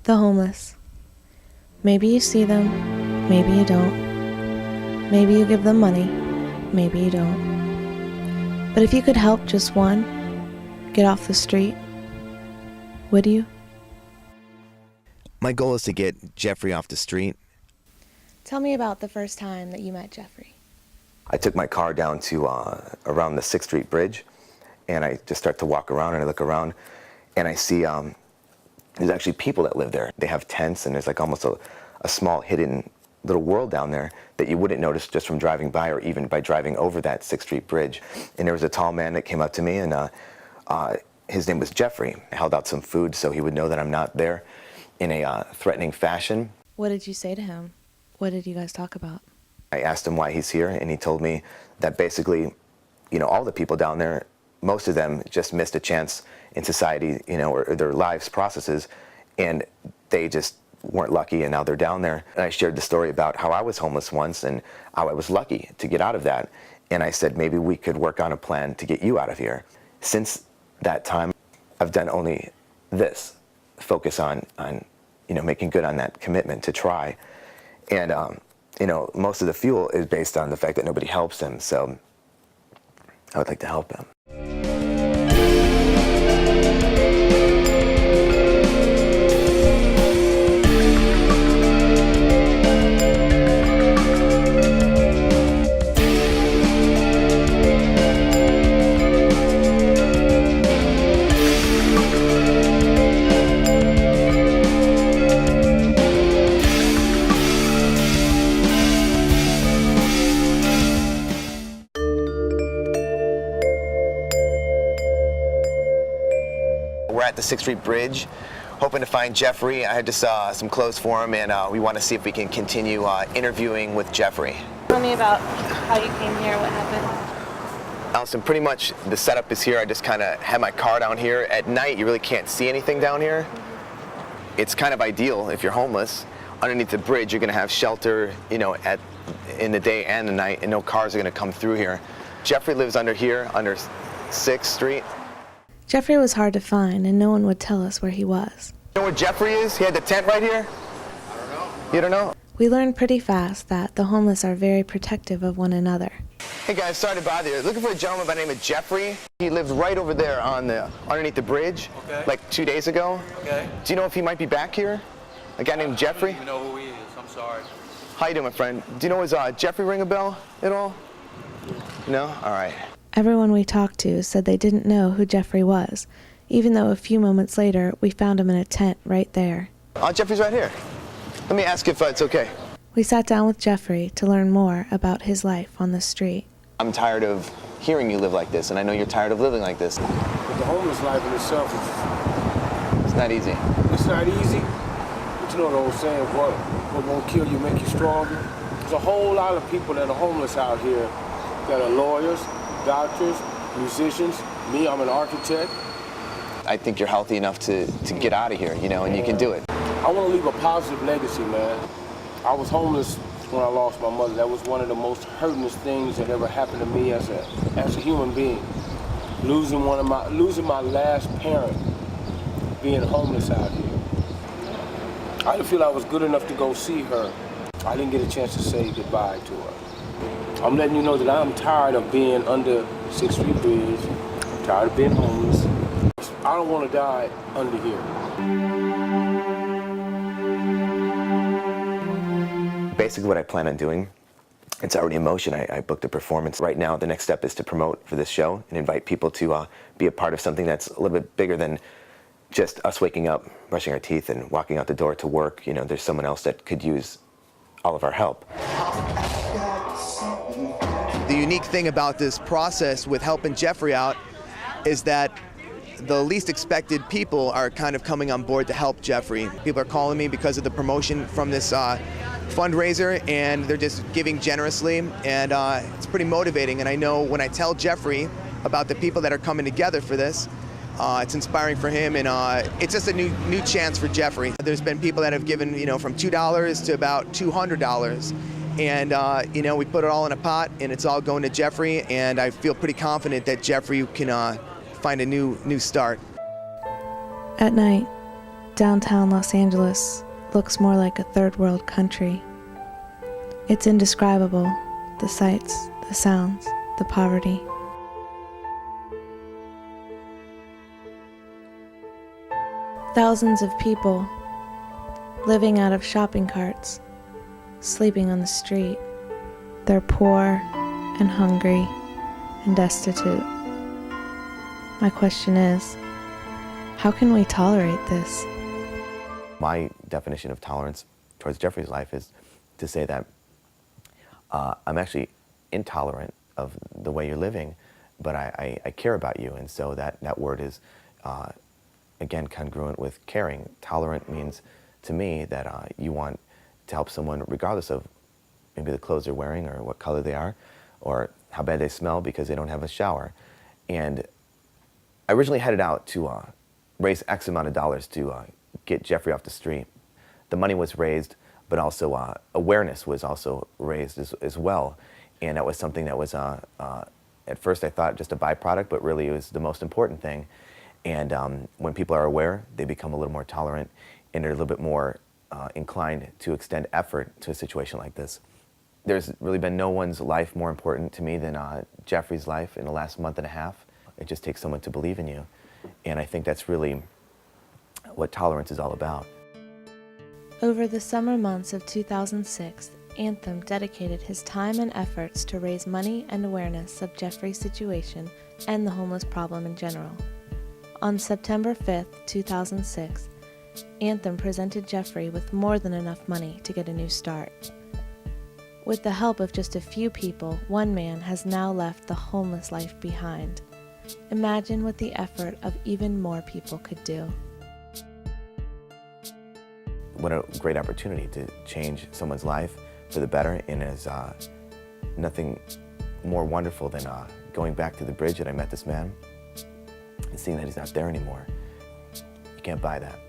The homeless. Maybe you see them, maybe you don't. Maybe you give them money, maybe you don't. But if you could help just one get off the street, would you? My goal is to get Jeffrey off the street. Tell me about the first time that you met Jeffrey. I took my car down to around the 6th Street Bridge, and I just start to walk around, and I look around, and I see there's actually people that live there. They have tents, and there's like almost a small hidden little world down there that you wouldn't notice just from driving by or even by driving over that 6th Street Bridge. And there was a tall man that came up to me, and his name was Jeffrey. I held out some food so he would know that I'm not there in a threatening fashion. What did you say to him? What did you guys talk about? I asked him why he's here, and he told me that basically, you know, all the people down there, most of them just missed a chance in society, you know, or their lives processes, and they just weren't lucky, and now they're down there. And I shared the story about how I was homeless once and how I was lucky to get out of that. And I said, maybe we could work on a plan to get you out of here. Since that time, I've done only this, focus on you know, making good on that commitment to try. And you know, most of the fuel is based on the fact that nobody helps him, so I would like to help him. We're at the 6th Street Bridge, hoping to find Jeffrey. I had just some clothes for him, and we want to see if we can continue interviewing with Jeffrey. Tell me about how you came here, what happened. Allison, pretty much the setup is here. I just kind of had my car down here. At night, you really can't see anything down here. It's kind of ideal if you're homeless. Underneath the bridge, you're going to have shelter, you know, in the day and the night, and no cars are going to come through here. Jeffrey lives under here, under 6th Street. Jeffrey was hard to find, and no one would tell us where he was. You know where Jeffrey is? He had the tent right here? I don't know. You don't know? We learned pretty fast that the homeless are very protective of one another. Hey guys, sorry to bother you. Looking for a gentleman by the name of Jeffrey. He lives right over there on underneath the bridge, Okay. like 2 days ago. Okay. Do you know if he might be back here? A guy named Jeffrey? I don't even know who he is. I'm sorry. How you doing, my friend? Do you know, is Jeffrey ring a bell at all? No? All right. Everyone we talked to said they didn't know who Jeffrey was, even though a few moments later we found him in a tent right there. Jeffrey's right here. Let me ask if it's okay. We sat down with Jeffrey to learn more about his life on the street. I'm tired of hearing you live like this, and I know you're tired of living like this. But the homeless life in itself It's not easy. it's not easy. But you know the old saying, what won't kill you make you stronger? There's a whole lot of people that are homeless out here that are lawyers, doctors, musicians. Me, I'm an architect. I think you're healthy enough to get out of here, you know, and you can do it. I want to leave a positive legacy, man. I was homeless when I lost my mother. That was one of the most hurtingest things that ever happened to me as a human being. Losing my last parent, being homeless out here. I didn't feel I was good enough to go see her. I didn't get a chance to say goodbye to her. I'm letting you know that I'm tired of being under 6th Street Bridge. I'm tired of being homeless. I don't want to die under here. Basically what I plan on doing, it's already in motion. I booked a performance. Right now, the next step is to promote for this show and invite people to be a part of something that's a little bit bigger than just us waking up, brushing our teeth, and walking out the door to work. You know, there's someone else that could use all of our help. The unique thing about this process with helping Jeffrey out is that the least expected people are kind of coming on board to help Jeffrey. People are calling me because of the promotion from this fundraiser, and they're just giving generously, and it's pretty motivating. And I know when I tell Jeffrey about the people that are coming together for this, it's inspiring for him, and it's just a new chance for Jeffrey. There's been people that have given, you know, from $2 to about $200, and you know, we put it all in a pot, and it's all going to Jeffrey, and I feel pretty confident that Jeffrey can find a new start. At night, Downtown Los Angeles looks more like a third world country. It's indescribable, the sights, the sounds, the poverty. Thousands of people living out of shopping carts, sleeping on the street. They're poor and hungry and destitute. My question is, how can we tolerate this? My definition of tolerance towards Jeffrey's life is to say that I'm actually intolerant of the way you're living, but I care about you, and so that word is, again, congruent with caring. Tolerant means, to me, that you want to help someone regardless of maybe the clothes they're wearing or what color they are or how bad they smell because they don't have a shower. And I originally headed out to raise X amount of dollars to get Jeffrey off the street. The money was raised, but also awareness was also raised as well. And that was something that was, at first I thought just a byproduct, but really it was the most important thing. And when people are aware, they become a little more tolerant and they're a little bit more inclined to extend effort to a situation like this. There's really been no one's life more important to me than Jeffrey's life in the last month and a half. It just takes someone to believe in you. And I think that's really what tolerance is all about. Over the summer months of 2006, Anthem dedicated his time and efforts to raise money and awareness of Jeffrey's situation and the homeless problem in general. On September 5th, 2006, Anthem presented Jeffrey with more than enough money to get a new start. With the help of just a few people, one man has now left the homeless life behind. Imagine what the effort of even more people could do. What a great opportunity to change someone's life for the better, and there's nothing more wonderful than going back to the bridge that I met this man and seeing that he's not there anymore. You can't buy that.